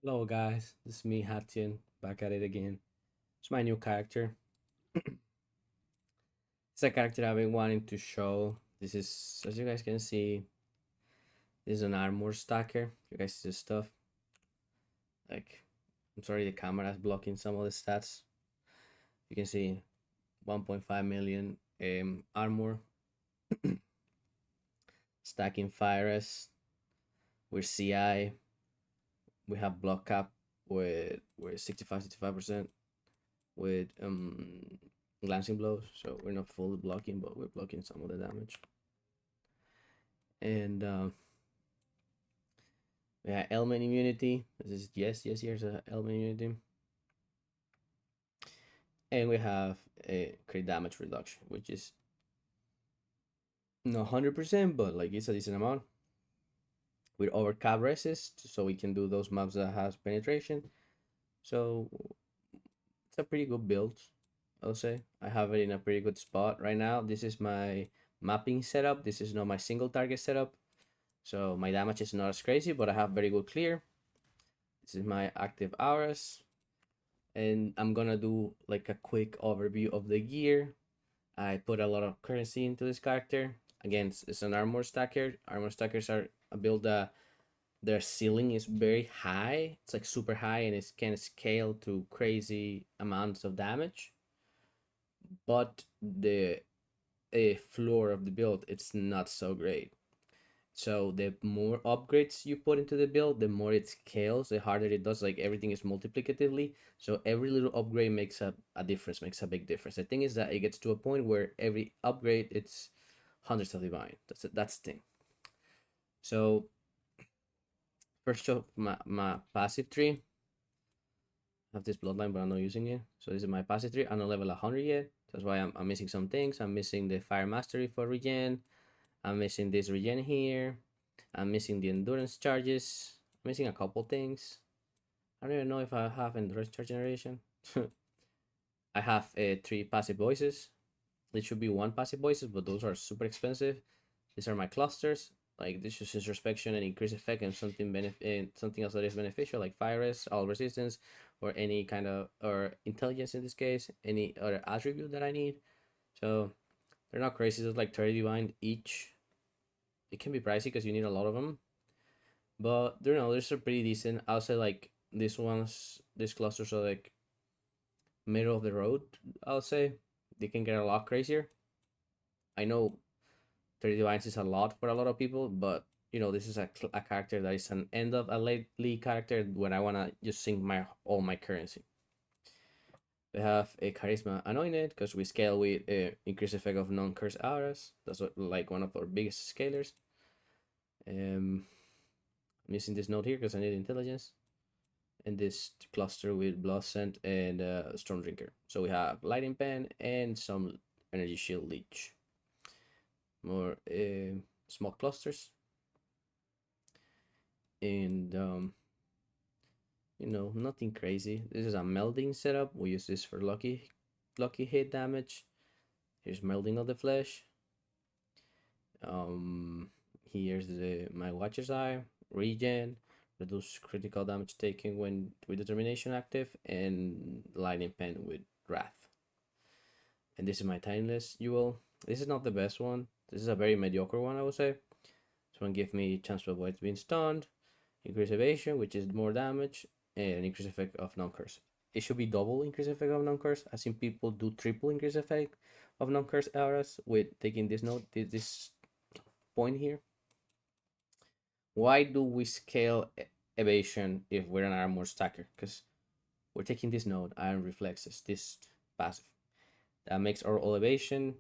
Hello guys, this is me Hatien back at it again. It's my new character. It's a character I've been wanting to show. This is, as you guys can see, this is an armor stacker. You guys see this stuff. Like, I'm sorry, the camera is blocking some of the stats. You can see 1.5 million armor, stacking fires with CI. We have block cap with 65% with glancing blows, so we're not fully blocking, but we're blocking some of the damage. And we have element immunity. This is yes, here's a element immunity. And we have a crit damage reduction, which is not 100%, but like it's a decent amount. With over cap resist, so we can do those maps that has penetration. So it's a pretty good build, I'll say. I have it in a pretty good spot right now. This is my mapping setup. This is not my single target setup. So my damage is not as crazy, but I have very good clear. This is my active auras. And I'm gonna do like a quick overview of the gear. I put a lot of currency into this character. Again, it's an armor stacker. Armor stackers are a build that their ceiling is very high. It's like super high and it can scale to crazy amounts of damage. But the floor of the build, it's not so great. So the more upgrades you put into the build, the more it scales, the harder it does. Like everything is multiplicatively. So every little upgrade makes a difference, makes a big difference. The thing is that it gets to a point where every upgrade it's hundreds of divine. That's the thing. So first off, my passive tree. I have this bloodline, but I'm not using it. So this is my passive tree. I'm not level 100 yet. That's why I'm missing some things. I'm missing the fire mastery for regen. I'm missing this regen here. I'm missing the endurance charges. I'm missing a couple things. I don't even know if I have endurance charge generation. I have 3 passive voices. It should be 1 passive voices, but those are super expensive. These are my clusters. Like this is introspection and increase effect and something else that is beneficial, like fire rest, all resistance, or any kind of or intelligence in this case, any other attribute that I need. So they're not crazy. It's like 30 divine each. It can be pricey because you need a lot of them, but they're no, they're pretty decent. I'll say like these clusters are like middle of the road. I'll say they can get a lot crazier. I know 30 divines is a lot for a lot of people, but this is a character that is an end of a late league character when I wanna just sink my all my currency. We have a charisma anointed because we scale with increased effect of non-curse auras. That's like one of our biggest scalers. I'm using this node here because I need intelligence. And this cluster with blood scent and storm drinker. So we have lightning pen and some energy shield leech. More small clusters, and nothing crazy. This is a melding setup. We use this for lucky hit damage. Here's melding of the flesh. Um, here's my Watcher's Eye, regen, reduce critical damage taken when with determination active, and lightning pen with wrath. And this is my timeless jewel. This is not the best one. This is a very mediocre one, I would say. This one gives me chance to avoid being stunned, increase evasion, which is more damage, and increase effect of non-curse. It should be double increase effect of non-curse. I've seen people do triple increase effect of non-curse auras with taking this note, this point here. Why do we scale evasion if we're an armor stacker? Because we're taking this node, iron reflexes, this passive. That makes our elevation,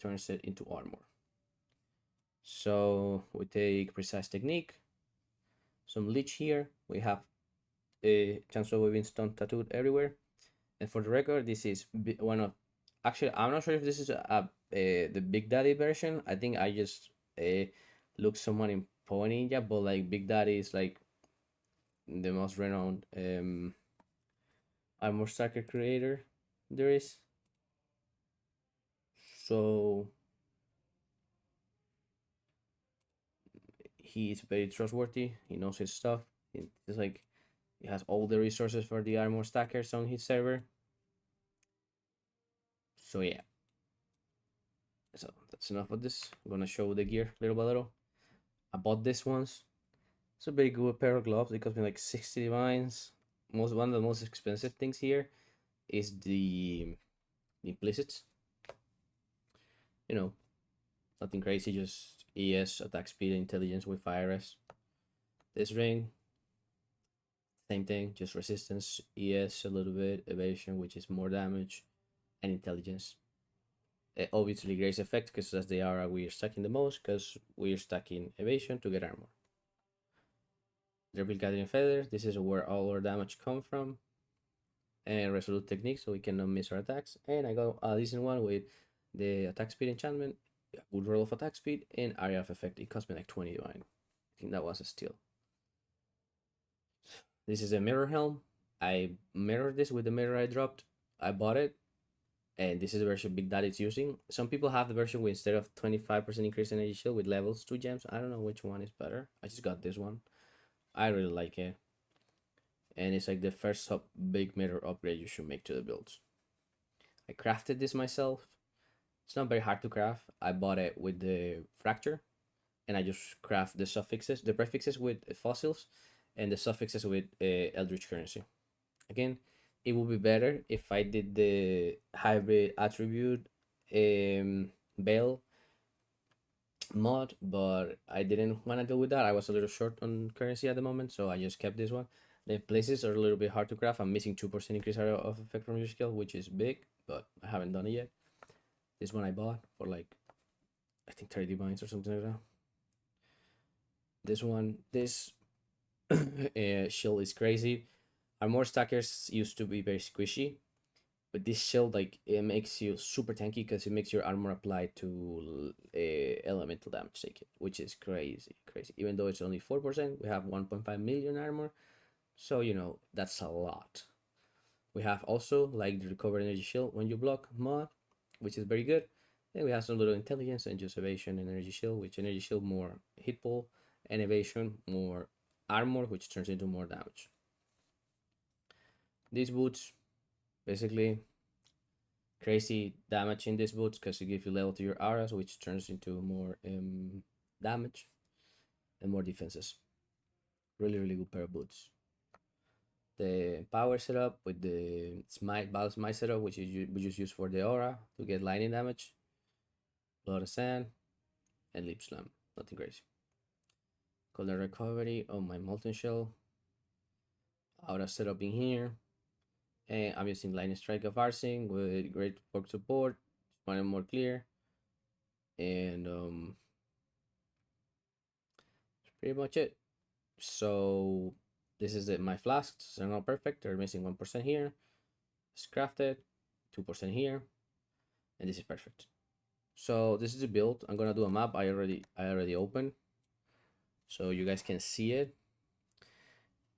turns it into armor. So we take precise technique, some leech here. We have a chance of being stone tattooed everywhere. And for the record, this is one of actually I'm not sure if this is the Big Daddy version. I think I just looked someone in POE Ninja, but like Big Daddy is like the most renowned armor stacker creator there is. So he is very trustworthy. He knows his stuff. He's like It has all the resources for the armor stackers on his server. So yeah. So that's enough of this. I'm gonna show the gear little by little. I bought this once. It's a very good pair of gloves. It cost me like 60 divines. One of the most expensive things here is the implicits. You know, nothing crazy, just ES, attack speed, intelligence with fire rest. This ring, same thing, just resistance, ES a little bit, evasion, which is more damage, and intelligence. Obviously, grace effect, because as they are, we are stacking the most, because we are stacking evasion to get armor. Rebuild Gathering Feather, this is where all our damage come from. And Resolute Technique, so we cannot miss our attacks. And I got a decent one with the attack speed enchantment, good roll of attack speed, and area of effect. It cost me like 20 divine. I think that was a steal. This is a mirror helm. I mirrored this with the mirror I dropped. I bought it, and this is the version Big Daddy's using. Some people have the version with instead of 25% increase energy shield with levels 2 gems. I don't know which one is better. I just got this one. I really like it. And it's like the first big mirror upgrade you should make to the builds. I crafted this myself. It's not very hard to craft. I bought it with the fracture, and I just craft the suffixes, the prefixes with fossils, and the suffixes with eldritch currency. Again, it would be better if I did the hybrid attribute veil mod, but I didn't want to deal with that. I was a little short on currency at the moment, so I just kept this one. The places are a little bit hard to craft. I'm missing 2% increase area of effect from your skill, which is big, but I haven't done it yet. This one I bought for like, I think 30 binds or something like that. This one, this shield is crazy. Armor stackers used to be very squishy, but this shield, like, it makes you super tanky because it makes your armor apply to elemental damage taken, which is crazy. Even though it's only 4%, we have 1.5 million armor, so you know that's a lot. We have also like the recover energy shield when you block mod, which is very good. Then we have some little intelligence and just evasion and energy shield, which energy shield more hit pull, and evasion more armor, which turns into more damage. These boots, basically crazy damage in these boots because it gives you level to your auras, which turns into more damage and more defenses. Really good pair of boots. The power setup with the smite battle smite setup, which is we just use for the aura to get lightning damage, blood of sand, and leap slam. Nothing crazy. Golden recovery on my molten shell. Aura setup in here. And I'm using lightning strike of Arsing with great pork support, one more clear. And that's pretty much it. So this is it. My flasks are not perfect. They're missing 1% here. It's crafted, 2% here, and this is perfect. So this is the build. I'm gonna do a map. I already opened, so you guys can see it.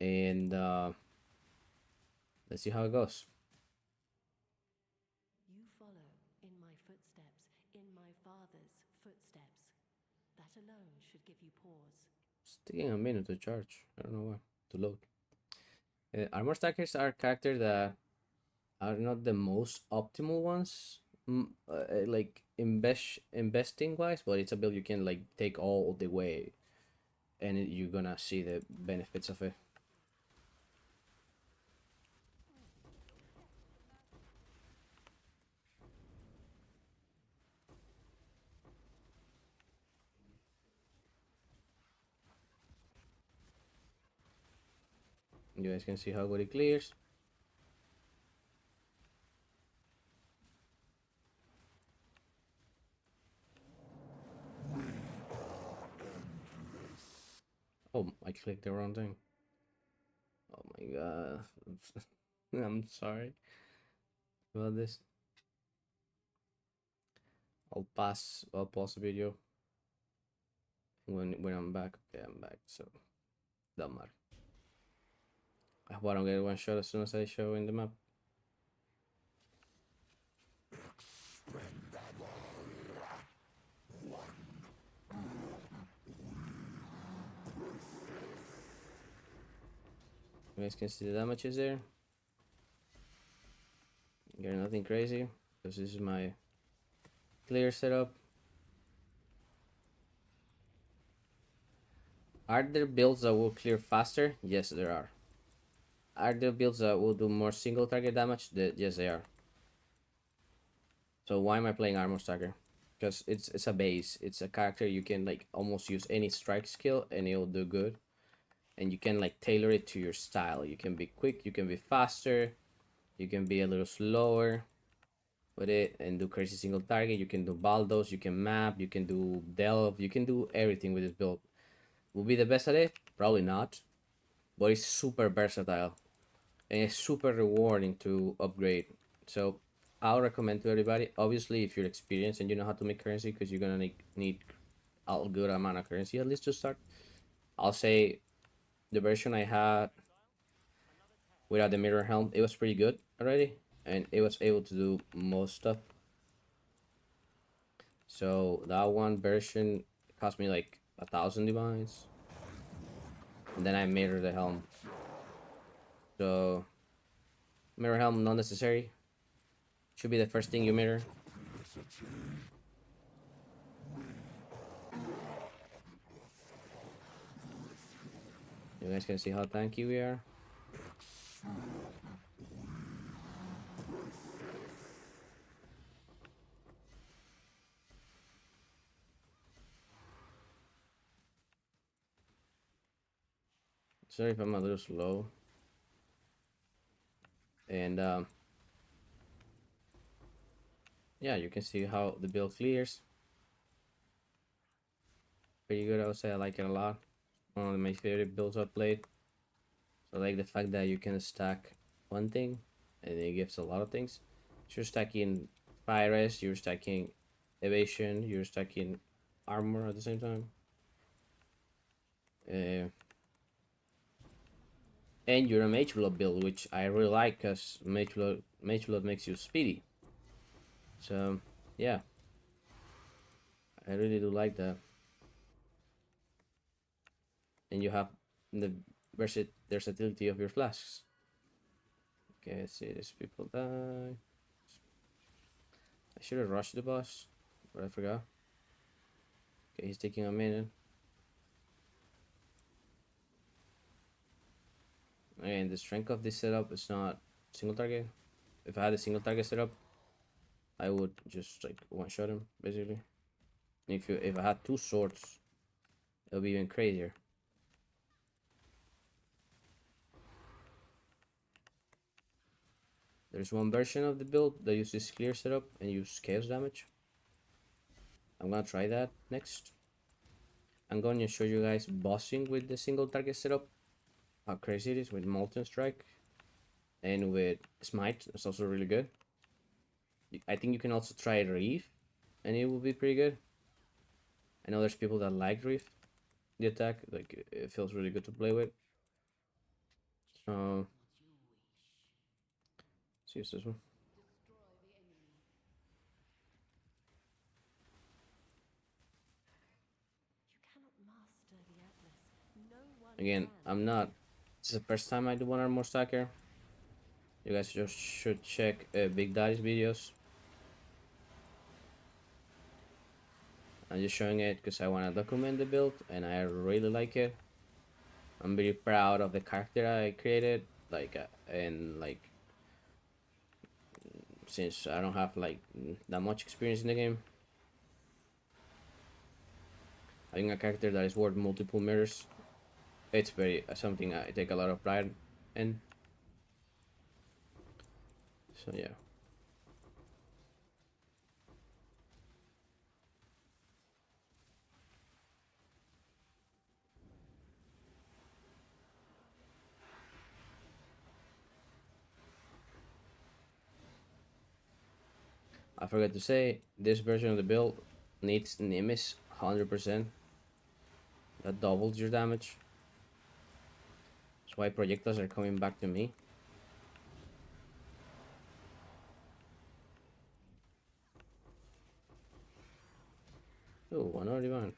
And let's see how it goes. You follow in my footsteps, in my father's footsteps. That alone should give you pause. It's taking a minute to charge. I don't know why. To load. Armor stackers are characters that are not the most optimal ones, like investing wise, but it's a build you can like take all the way, and you're gonna see the benefits of it. You guys can see how good it clears. Oh, I clicked the wrong thing. Oh my god. I'm sorry about this. I'll pause the video when I'm back. Okay, I'm back, so doesn't matter. I hope I don't get one shot as soon as I show in the map. You guys can see the damages there. Get nothing crazy because this is my clear setup. Are there builds that will clear faster? Yes, there are. Are there builds that will do more single target damage? Yes, they are. So why am I playing Armor Stacker? Because it's a base. It's a character you can like almost use any strike skill and it'll do good. And you can like tailor it to your style. You can be quick, you can be faster, you can be a little slower with it and do crazy single target. You can do baldos, you can map, you can do delve, you can do everything with this build. Will be the best at it? Probably not. But it's super versatile and it's super rewarding to upgrade. So I'll recommend to everybody. Obviously, if you're experienced and you know how to make currency, because you're gonna need a good amount of currency at least to start. I'll say the version I had without the mirror helm, it was pretty good already, and it was able to do most stuff. So that one version cost me like 1,000 divines, and then I mirror the helm. So mirror helm not necessary. Should be the first thing you mirror. You guys can see how tanky we are. Sorry if I'm a little slow. And yeah, you can see how the build clears. Pretty good, I would say. I like it a lot. One of my favorite builds I've played. So I like the fact that you can stack one thing and it gives a lot of things. So you're stacking fire, you're stacking evasion, you're stacking armor at the same time. And you're a mage blood build, which I really like because mage blood makes you speedy. So yeah, I really do like that. And you have the versatility of your flasks. Okay, let's see, these people die. I should have rushed the boss, but I forgot. Okay, he's taking a minute. And the strength of this setup is not single target. If I had a single target setup, I would just like one shot him basically. If I had two swords, it would be even crazier. There's one version of the build that uses clear setup and use chaos damage. I'm gonna try that next. I'm going to show you guys bossing with the single target setup. How crazy it is with Molten Strike and with Smite. It's also really good. I think you can also try Reef and it will be pretty good. I know there's people that like Reef, the attack. Like it feels really good to play with. So see this one. Again, I'm not. This is the first time I do one Armor Stacker. You guys just should check Big Daddy's videos. I'm just showing it because I want to document the build and I really like it. I'm very proud of the character I created. Like, and like, since I don't have like that much experience in the game, having a character that is worth multiple mirrors, it's very something I take a lot of pride in. So yeah. I forgot to say, this version of the build needs Nimis 100%. That doubles your damage. That's why projectiles are coming back to me. Oh, 191.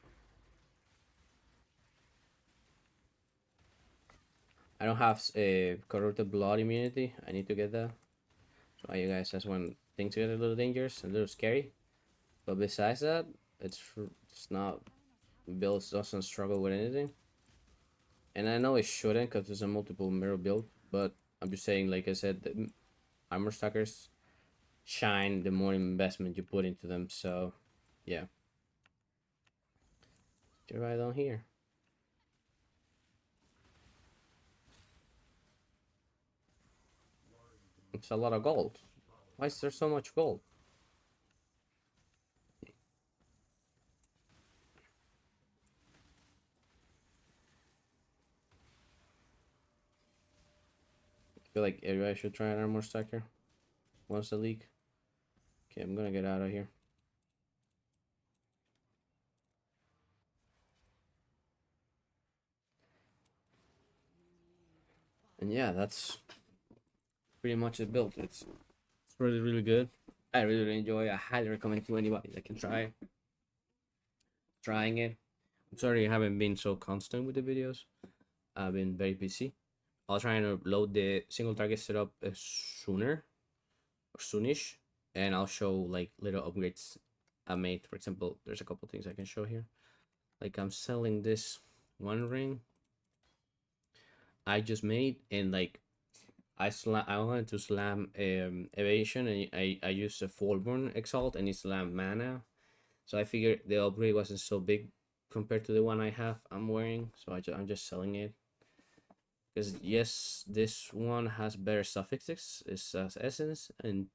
I don't have corrupted blood immunity. I need to get that. So you guys, that's when things get a little dangerous, a little scary. But besides that, it's not builds doesn't struggle with anything. And I know it shouldn't because it's a multiple mirror build. But I'm just saying, like I said, the armor stackers shine the more investment you put into them. So yeah, get right on here. It's a lot of gold. Why is there so much gold? I feel like everybody should try an armor stacker once a league. Okay, I'm gonna get out of here. And yeah, that's pretty much the build. It's really good. I really enjoy. I highly recommend to anybody that can trying it. I'm sorry I haven't been so constant with the videos. I've been very busy. I'll try and upload the single target setup sooner or soonish, and I'll show like little upgrades I made. For example, there's a couple things I can show here. Like I'm selling this one ring I just made, and like I wanted to slam evasion, and I used a Fullborn Exalt and it slammed mana. So I figured the upgrade wasn't so big compared to the one I have I'm wearing. So I'm just selling it. Because yes, this one has better suffixes. It says essence and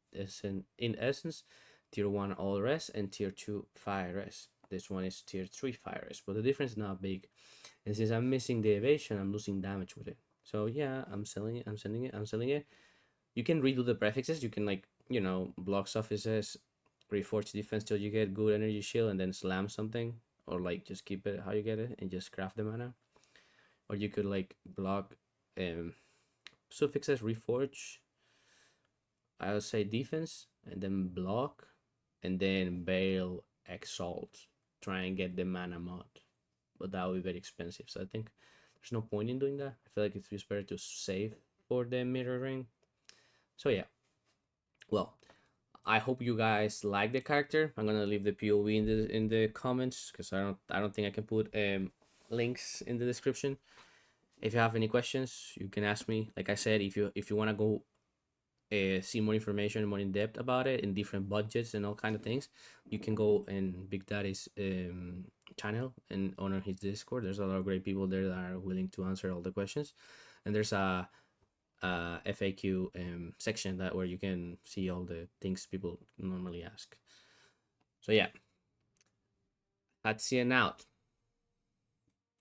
in essence, tier 1 all res and tier 2 fire res. This one is tier 3 fire res, but the difference is not big. And since I'm missing the evasion, I'm losing damage with it. So yeah, I'm selling it, I'm selling it. You can redo the prefixes, you can like, block suffixes, reforge defense till you get good energy shield and then slam something. Or like just keep it how you get it and just craft the mana. Or you could like block suffixes reforge, I would say defense, and then block, and then bail exalt, try and get the mana mod, but that would be very expensive. So I think there's no point in doing that. I feel like it's just better to save for the mirroring. So yeah, well, I hope you guys like the character. I'm gonna leave the POE in the comments because I don't think I can put links in the description. If you have any questions, you can ask me. Like I said, if you wanna go see more information, more in depth about it, in different budgets and all kind of things, you can go in Big Daddy's channel and on his Discord. There's a lot of great people there that are willing to answer all the questions, and there's a FAQ section that where you can see all the things people normally ask. So yeah, that's it out.